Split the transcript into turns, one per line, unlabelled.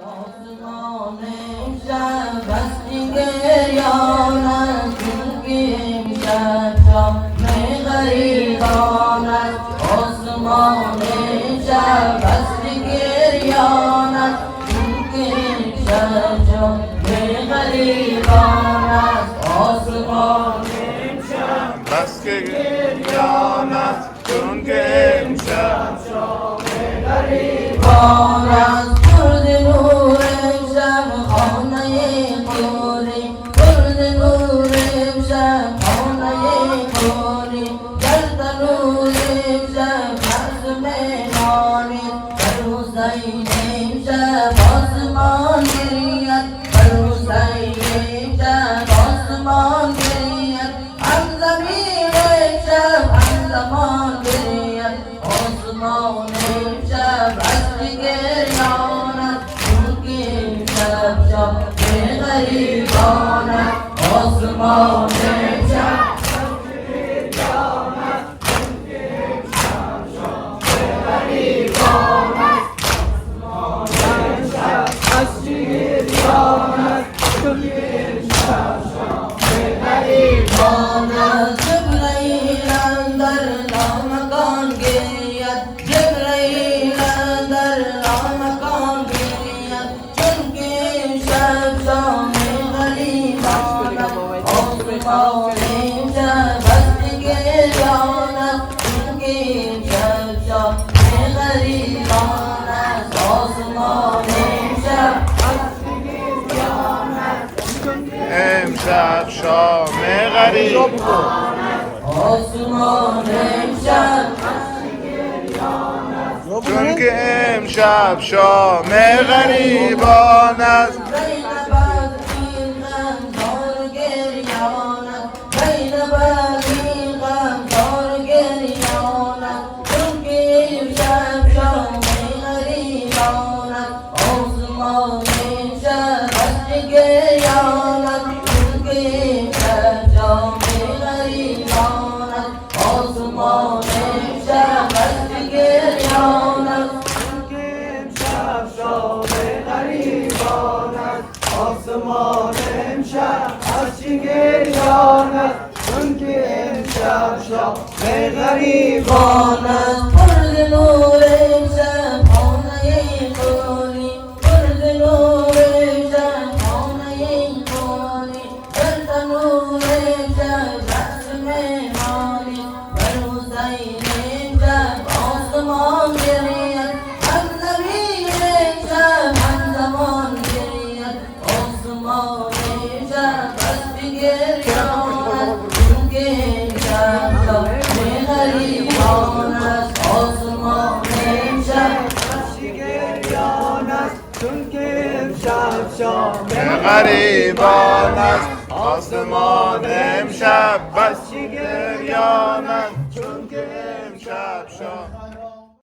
آسمان امشب بستی گریان است چونکه امشب شام غریبان است آسمان امشب بستی گریان است چونکه امشب شام غریبان است آسمان امشب
بستی گریان است چونکه امشب شام
غریبان است برد نور امشب خانه خوری برد نور امشب خانه خوری گرد نور امشب حرس مهمانی بر حسین امشب آسمان گرید بر حسین امشب آسمان گرید هم زمین امشب هم زمان گرید آسمان امشب بستی گریان است چونکه امشب شام غریبان است آسمان امشب بستی گریان است چونکه امشب شام غریبان است آسمان امشب بستی گریان است چونکه امشب شام غریبان است جبرئیل اندر لامکان گرید جبرئیل اندر لامکان گرید چونکه امشب شام غریبان است آسمان امشب بستی گریان است چونکه امشب شام غریبان است آسمان امشب بستی گریان است
امشب شام غریب
آسمان امشب
چونکه امشب شام غریبان است
بین بدری غمزار گریان است بین بدری غمزار گریان است چونکه امشب شام غریبان است آسمان امشب بستی گریان است چونکه امشب شام غریبان است آسمان امشب بستی گریان است
امشب شام غریبان است آسمان امشب هرچی گریان است چونکه امشب شام غریبان است
برد نور امشب خانه خوری برد نور امشب خانه خوری برد نور امشب رقص مهمانی بر حسین امشب آسمان گرید هم زمین امشب هم زمان گرید آسمان امشب بستی گریان است چونکه امشب شام غریبان است آسمان امشب
هرچی گریان است چونکه امشب شام
غریبان است آسمان امشب بستی گریان است چونکه امشب شام